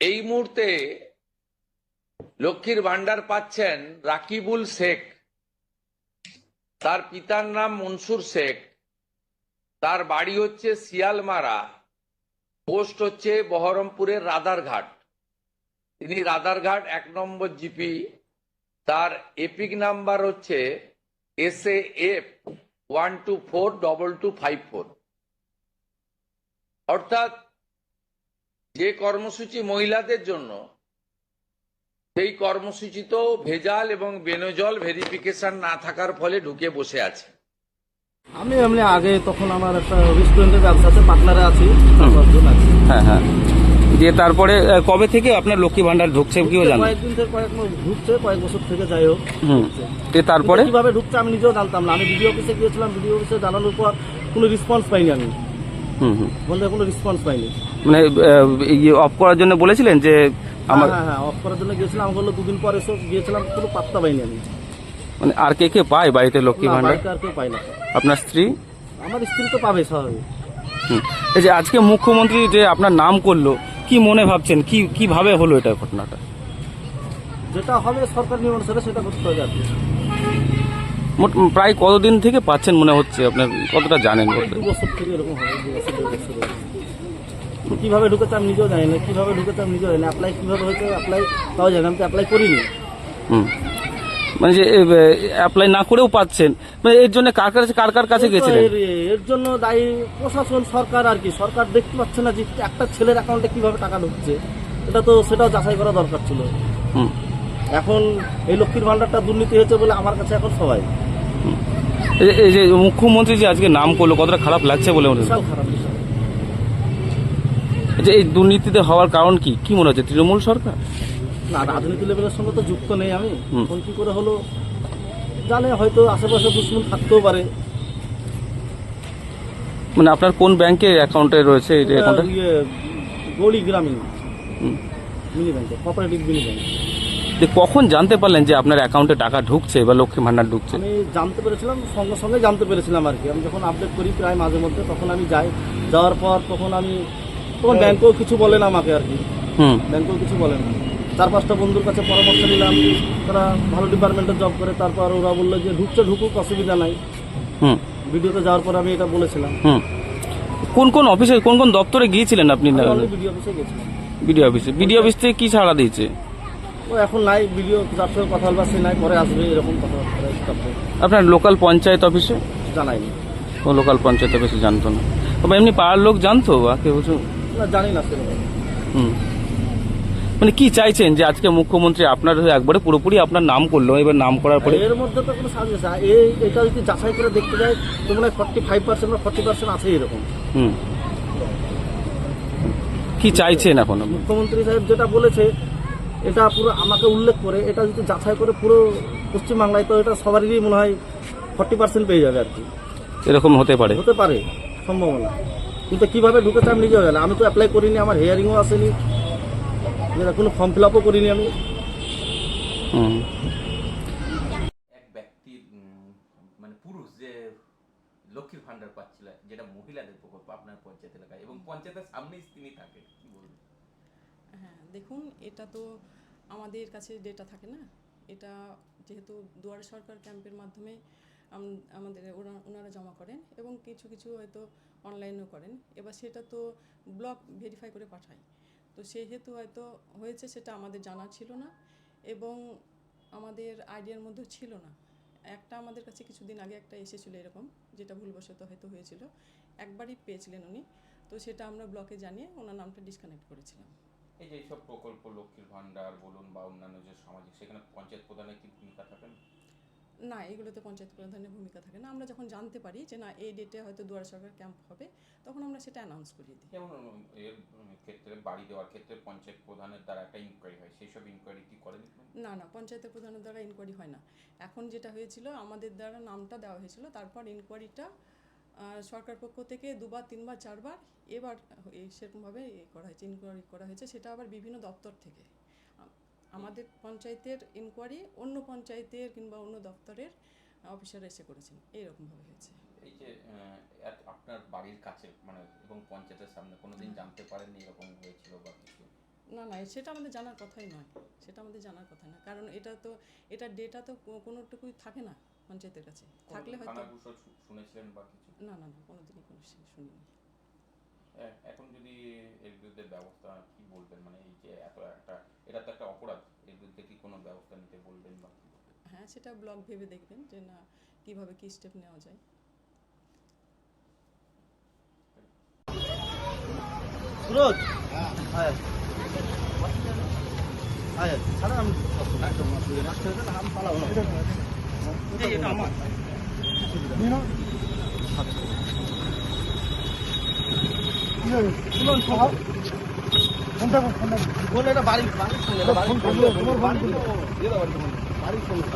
এই মুহূর্তে লক্ষ্মীর ভান্ডার পাচ্ছেন রাকিবুল শেখ, তার পিতার নাম মনসুর শেখ, তার বাড়ি হচ্ছে শিয়ালমারা, পোস্ট হচ্ছে বহরমপুরের রাদারঘাট। তিনি রাদারঘাট 1 নম্বর জিপি, তার এপিক নাম্বার হচ্ছে SAF 1242254। অর্থাৎ যে কর্মসূচি মহিলাদের জন্য, সেই কর্মসূচি তো ভেজাল এবং বেনজল ভেরিফিকেশন না থাকার ফলে ঢুকে বসে আছে। আমি এমনি আগে তখন আমার একটা রেস্টুরেন্টের ব্যবসা আছে, পার্টনারে আছি, 10 জন আছি। হ্যাঁ হ্যাঁ, দিয়ে তারপরে কবে থেকে আপনার লক্ষ্মী ভান্ডার ঢুকছে কেউ জানেন? কয়েকদিন থেকে কয়েক মাস ঢুকছে, কয়েক বছর থেকে যাই হোক। দিয়ে তারপরে কিভাবে ঢুকছে আমি নিজেও জানতাম না। আমি বিডিও অফিসে গিয়েছিলাম, বিডিও অফিসে জানানোর পর কোনো রেসপন্স পাইনি। আমি বললে কোনো রেসপন্স পাইনি। মানে অফ করার জন্য বলেছিলেন যে আমার? হ্যাঁ, অফ করার জন্য গিয়েছিলাম। আমি বললো 2 দিন পরে এসে গিয়েছিলাম, কোনো পাত্তা পাইনি আমি। মানে আর কে কে পায় বাড়িতে লক্ষ্মী ভান্ডার? আর কেউ পাই না। আপনার স্ত্রী? আমার স্ত্রী তো পাবে স্বাভাবিক। এই যে আজকে মুখ্যমন্ত্রী যে আপনার নাম করলো, কি মনে ভাবছেন, কিভাবে হলো এটা ঘটনাটা? যেটা হবে সরকার নিয়ম অনুসারে সেটা করতে হবে আর কি। প্রায় কতদিন থেকে পাচ্ছেন মনে হচ্ছে, আপনার কতটা জানেন? 2 বছর থেকে এরকম হবে, 2 বছর 1.5 বছর। কিভাবে ঢুকেছে আমি নিজেও জানি না, কিভাবে ঢুকেছে আমি নিজেও জানি না। অ্যাপ্লাই কিভাবে হয়েছে, অ্যাপ্লাই তাও জানি, আমি তো অ্যাপ্লাই করিনি। মানে যে অ্যাপ্লাই না করেও পাচ্ছেন, মানে এর জন্য কার কাছে গেছিলেন? এর জন্য দায়ী প্রশাসন, সরকার আর কি। সরকার দেখতে পাচ্ছে না যে একটা ছেলের অ্যাকাউন্টে কিভাবে টাকা ঢুকছে। সেটাও যাচাই করা দরকার ছিল। এখন এই লক্ষ্মীর ভান্ডারটা দুর্নীতি হয়েছে বলে আমার কাছে এখন সবাই। এই যে মুখ্যমন্ত্রী যে আজকে নাম করলো, কতটা খারাপ লাগছে বলে মনে বিশাল খারাপ, বিশাল। যে এই দুর্নীতিতে হওয়ার কারণ কি মনে হচ্ছে? তৃণমূল সরকার? না, রাজনীতি লেভেলের সঙ্গে তো যুক্ত নেই আমি। কোন কি করে হলো জানে, হয়তো আশেপাশে দুশ্মন থাকতেও পারে। মানে আপনার কোন ব্যাংকের অ্যাকাউন্টে রয়েছে এই অ্যাকাউন্টে? গৌড়ি গ্রামীণ মিনি ব্যাংকে, কোঅপারেটিভ মিনি ব্যাংক। কখন জানতে পারলেন যে আপনার অ্যাকাউন্টে টাকা ঢুকছে বা লক্ষ্মী ভান্ডার ঢুকছে? আমি জানতে পেরেছিলাম, সঙ্গে সঙ্গে জানতে পেরেছিলাম আর কি। আমি যখন আপডেট করি প্রায় মাঝে মধ্যে, তখন আমি যাওয়ার পর তখন ব্যাংকেও কিছু বলে না আমাকে আর কি। ব্যাংকেও কিছু বলে না। 4-5টা বন্ধুর কাছে পরামর্শ নিলাম, তারা ভালো ডিপার্টমেন্টে জব করে। তারপর ওরা বললো যে ঢুকুক, অসুবিধা নাই। ভিডিওতে যাওয়ার পর আমি এটা বলেছিলাম। কোন অফিসে, কোন দপ্তরে গিয়েছিলেন আপনি? ভিডিও অফিসে গেছিলাম। বিডিও অফিস থেকে কি ছাড়া দিয়েছে? ও এখন নাই, ভিডিও যার সঙ্গে কথা বলবার সে নাই, পরে আসবে এরকম কথা। আপনার লোকাল পঞ্চায়েত অফিসে জানাইনি। ও লোকাল পঞ্চায়েত অফিসে জানতো না? তবে এমনি পাড়ার লোক জানতো বা কেউ? না, জানি না সেরকম। মানে কি চাইছেন যে আজকে মুখ্যমন্ত্রী আপনার একবারে পুরোপুরি আপনার নাম করলো, এবার নাম করার পরে এর মধ্যে তো কোনো সাজেশ এটা যদি যাচাই করে দেখতে যায় তো মনে হয় 45% বা 40% আছে এরকম। কি চাইছেন এখন? মুখ্যমন্ত্রী সাহেব যেটা বলেছে এটা পুরো আমাকে উল্লেখ করে, এটা যদি যাচাই করে পুরো পশ্চিমবাংলায়, তো এটা সবারই মনে হয় 40% পেয়ে যাবে আর কি। এরকম হতে পারে সম্ভাবনা। কিন্তু কিভাবে ঢুকেছে আমি নিজেও জানি। আমি তো অ্যাপ্লাই করিনি, আমার হিয়ারিংও আসেনি, কোনো ফর্ম ফিল আপও করিনি আমি। এক ব্যক্তি মানে পুরুষ যে লক্ষ্মীর ভান্ডার পাচ্ছিল, যেটা মহিলাদের প্রকল্প আপনার পঞ্চায়েত এলাকায়, এবং পঞ্চায়েতের সামনেই তিনি থাকে, কি বলবেন? হ্যাঁ, দেখুন, এটা তো আমাদের কাছে ডেটা থাকে না। এটা যেহেতু দুয়ারে সরকার ক্যাম্পের মাধ্যমে আমাদের ওনারা জমা করেন, এবং কিছু কিছু হয়তো অনলাইনেও করেন। এবার সেটা তো ব্লক ভেরিফাই করে পাঠায়। তো সেহেতু হয়তো হয়েছে, সেটা আমাদের জানা ছিল না এবং আমাদের আইডিয়ার মধ্যেও ছিল না। আমাদের কাছে কিছুদিন আগে একটা এসেছিলো এরকম, যেটা ভুলবশত হয়তো হয়েছিল। একবারই পেয়েছিলেন উনি, তো সেটা আমরা ব্লকে জানিয়ে ওনার নামটা ডিসকানেক্ট করেছিলাম। এই যে এইসব প্রকল্প, লক্ষ্মীর ভান্ডার বলুন বা অন্যান্য যে সামাজিক, সেখানে পঞ্চায়েত প্রধানের কি ভূমিকা থাকে না? না, এগুলোতে পঞ্চায়েত প্রধানের ভূমিকা থাকে না। আমরা যখন জানতে পারি যে না, এই ডেটে হয়তো দুয়ারে সরকার ক্যাম্প হবে, তখন আমরা সেটা অ্যানাউন্স করিয়ে দিই। যেমন এর ক্ষেত্রে বাড়ি দেওয়ার ক্ষেত্রে পঞ্চায়েত প্রধানের দ্বারা একটা ইনকোয়ারি হয়, সেই সব ইনকোয়ারি কি করেন? না, পঞ্চায়েতের প্রধানের দ্বারা ইনকোয়ারি হয় না। এখন যেটা হয়েছিল, আমাদের দ্বারা নামটা দেওয়া হয়েছিল, তারপর ইনকোয়ারিটা সরকার পক্ষ থেকে 2বার 3বার 4বার এবার সেরকমভাবে করা হয়েছে, ইনকোয়ারি করা হয়েছে। সেটা আবার বিভিন্ন দপ্তর থেকে। আমাদের পঞ্চায়েতের ইনকোয়ারি অন্য পঞ্চায়েতের কিংবা অন্য দপ্তরের অফিসার এসে করেছেন, এইরকমভাবে হয়েছে। এই যে আপনার বাড়ির কাছে মানে এবং পঞ্চায়েতের সামনে কোনোদিন জানতে পারেননি এরকম হয়েছিল বা কিছু? না না সেটা আমাদের জানার কথাই নয়, সেটা আমাদের জানার কথা না, কারণ এটা ডেটা তো কোনোটুকুই থাকে না পঞ্চায়েতের কাছে, থাকলে হয়তো থানা ঘুষ শুনেছিলেন বা কিছু? না না না কোনোদিনই কোনো শুনিনি। এখন যদি এর বিরুদ্ধে ব্যবস্থা কি বলবেন, মানে এই যে এটা তো একটা অপরাধ, এর বিরুদ্ধে কি কোনো ব্যবস্থা নিতে বলবেন বা কি? হ্যাঁ সেটা ব্লক ভেবে দেখবেন যে না কিভাবে কি স্টেপ নেওয়া যায়। সুরজ হ্যাঁ হ্যাঁ ছাড়া আমি আমি পালাবো না এটা আমার বলে এটা বাড়ির সঙ্গে বাড়ির সঙ্গে